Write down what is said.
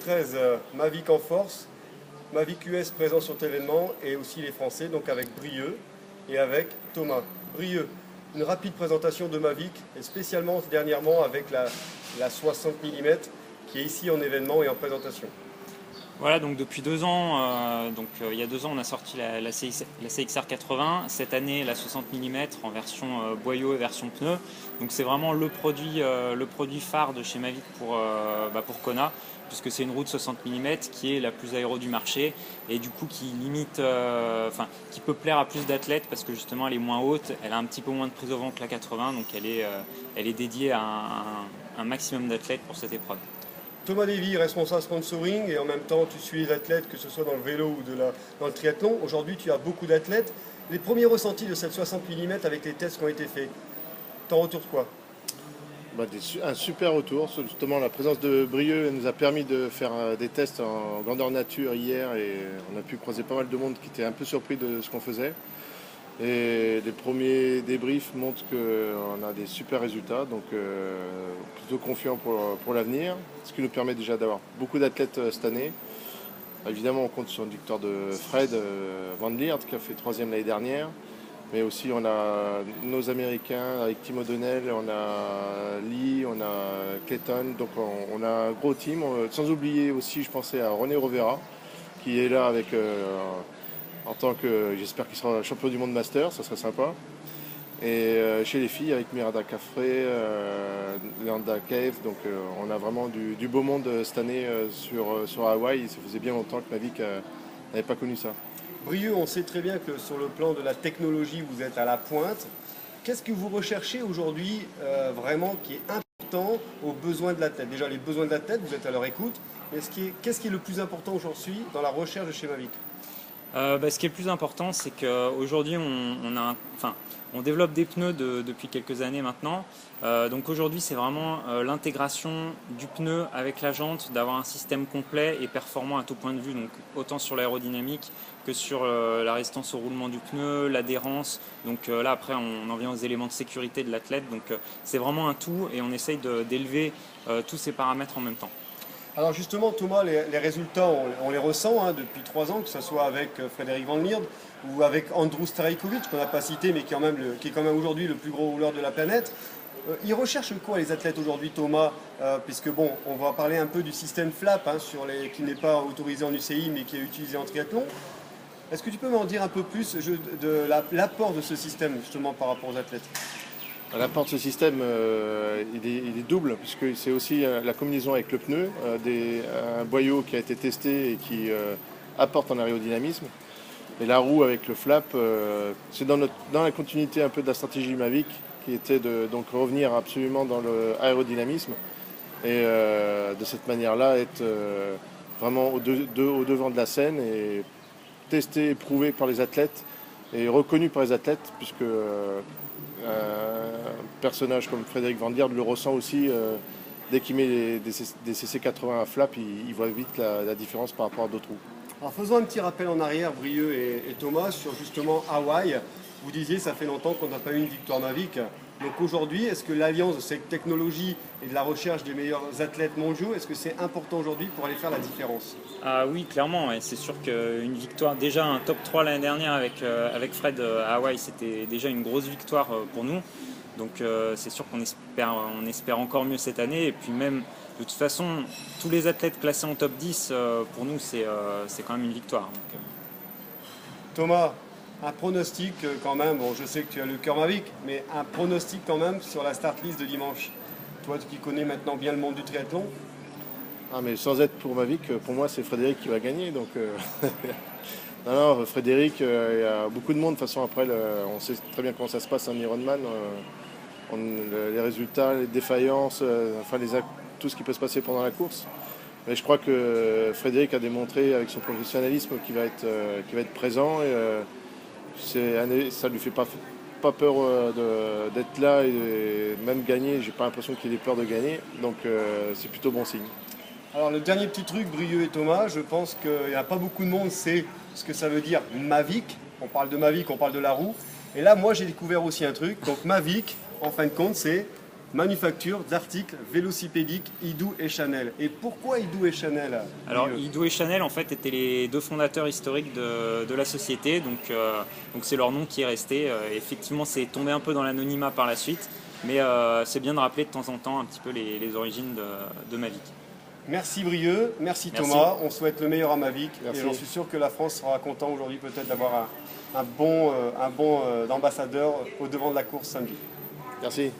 2013, Mavic en force, Mavic US présent sur cet événement et aussi les Français, donc avec Brieux et avec Thomas. Brieux, une rapide présentation de Mavic et spécialement dernièrement avec la 60 mm qui est ici en événement et en présentation. Voilà, donc depuis 2 ans, il y a 2 ans, on a sorti la CXR 80. Cette année, la 60 mm en version boyau et version pneu. Donc c'est vraiment le produit phare de chez Mavic pour Kona, puisque c'est une roue de 60 mm qui est la plus aéro du marché et du coup qui limite, qui peut plaire à plus d'athlètes parce que justement elle est moins haute, elle a un petit peu moins de prise au vent que la 80, donc elle est dédiée à un maximum d'athlètes pour cette épreuve. Thomas Lévy, responsable sponsoring, et en même temps tu suis les athlètes, que ce soit dans le vélo ou dans le triathlon. Aujourd'hui tu as beaucoup d'athlètes. Les premiers ressentis de cette 60 mm avec les tests qui ont été faits, t'en retournes quoi? Un super retour. Justement, la présence de Brieux nous a permis de faire des tests en grandeur nature hier et on a pu croiser pas mal de monde qui était un peu surpris de ce qu'on faisait. Et les premiers débriefs montrent qu'on a des super résultats, donc plutôt confiant pour l'avenir, ce qui nous permet déjà d'avoir beaucoup d'athlètes cette année. Évidemment, on compte sur une victoire de Fred Van Liert qui a fait 3e l'année dernière, mais aussi on a nos Américains avec Tim O'Donnell, on a Lee, on a Clayton, donc on a un gros team. Sans oublier aussi, je pensais à René Rovera qui est là avec... en tant que, j'espère qu'il sera champion du monde master, ça serait sympa. Et chez les filles, avec Miranda Caffrey, Leanda Cave, donc on a vraiment du beau monde cette année sur Hawaï. Ça faisait bien longtemps que Mavic n'avait pas connu ça. Brieux, on sait très bien que sur le plan de la technologie, vous êtes à la pointe. Qu'est-ce que vous recherchez aujourd'hui vraiment qui est important aux besoins de l'athlète? Déjà, les besoins de l'athlète, vous êtes à leur écoute. Mais qu'est-ce qui est le plus important aujourd'hui dans la recherche de chez Mavic? Ce qui est le plus important, c'est qu'aujourd'hui, on développe des pneus depuis quelques années maintenant. Donc aujourd'hui, c'est vraiment l'intégration du pneu avec la jante, d'avoir un système complet et performant à tout point de vue, donc autant sur l'aérodynamique que sur la résistance au roulement du pneu, l'adhérence. Donc là, après, on en vient aux éléments de sécurité de l'athlète. Donc c'est vraiment un tout et on essaye d'élever tous ces paramètres en même temps. Alors justement, Thomas, les résultats, on les ressent depuis 3 ans, que ce soit avec Frédéric Van Lierde ou avec Andrew Starikovic, qu'on n'a pas cité, mais qui est quand même aujourd'hui le plus gros rouleur de la planète. Ils recherchent quoi les athlètes aujourd'hui, Thomas? Puisque bon, on va parler un peu du système FLAP, qui n'est pas autorisé en UCI, mais qui est utilisé en triathlon. Est-ce que tu peux m'en dire un peu plus de l'apport de ce système, justement, par rapport aux athlètes? L'apport de ce système, il est double, puisque c'est aussi la combinaison avec le pneu, un boyau qui a été testé et qui apporte en aérodynamisme. Et la roue avec le flap, c'est dans la continuité un peu de la stratégie Mavic, qui était de donc revenir absolument dans l'aérodynamisme et de cette manière-là être vraiment au devant de la scène et testé et prouvé par les athlètes et reconnu par les athlètes, puisque un personnage comme Frédéric Van Lierde le ressent aussi dès qu'il met des CC80 à flap, il voit vite la différence par rapport à d'autres roues. Alors faisons un petit rappel en arrière, Brieux et Thomas, sur justement Hawaï. Vous disiez, ça fait longtemps qu'on n'a pas eu une victoire Mavic. Donc aujourd'hui, est-ce que l'alliance de cette technologie et de la recherche des meilleurs athlètes mondiaux, est-ce que c'est important aujourd'hui pour aller faire la différence? Ah oui, clairement, ouais. C'est sûr qu'une victoire, déjà un top 3 l'année dernière avec Fred à Hawaï, c'était déjà une grosse victoire pour nous. Donc c'est sûr qu'on espère encore mieux cette année. Et puis même, de toute façon, tous les athlètes classés en top 10, pour nous, c'est quand même une victoire. Donc, Thomas, un pronostic quand même, bon je sais que tu as le cœur Mavic, mais un pronostic quand même sur la start list de dimanche. Toi qui connais maintenant bien le monde du triathlon. Ah mais sans être pour Mavic, pour moi c'est Frédéric qui va gagner. Donc non, Frédéric, il y a beaucoup de monde. De toute façon après, on sait très bien comment ça se passe en Ironman. Les résultats, les défaillances, tout ce qui peut se passer pendant la course. Mais je crois que Frédéric a démontré avec son professionnalisme qu'il va être présent. Et, ça ne lui fait pas peur d'être là et même gagner. J'ai pas l'impression qu'il ait peur de gagner. Donc c'est plutôt bon signe. Alors le dernier petit truc, Brieux et Thomas, je pense qu'il n'y a pas beaucoup de monde sait ce que ça veut dire Mavic. On parle de Mavic, on parle de la roue. Et là, moi, j'ai découvert aussi un truc. Donc Mavic, en fin de compte, c'est manufacture d'articles vélocipédiques Idou et Chanel. Et pourquoi Idou et Chanel? Alors Idou et Chanel en fait étaient les deux fondateurs historiques de la société, donc c'est leur nom qui est resté. Effectivement c'est tombé un peu dans l'anonymat par la suite, mais c'est bien de rappeler de temps en temps un petit peu les origines de Mavic. Merci Brieux, merci Thomas, on souhaite le meilleur à Mavic et j'en suis sûr que la France sera content aujourd'hui peut-être d'avoir un bon ambassadeur au devant de la course samedi. Merci.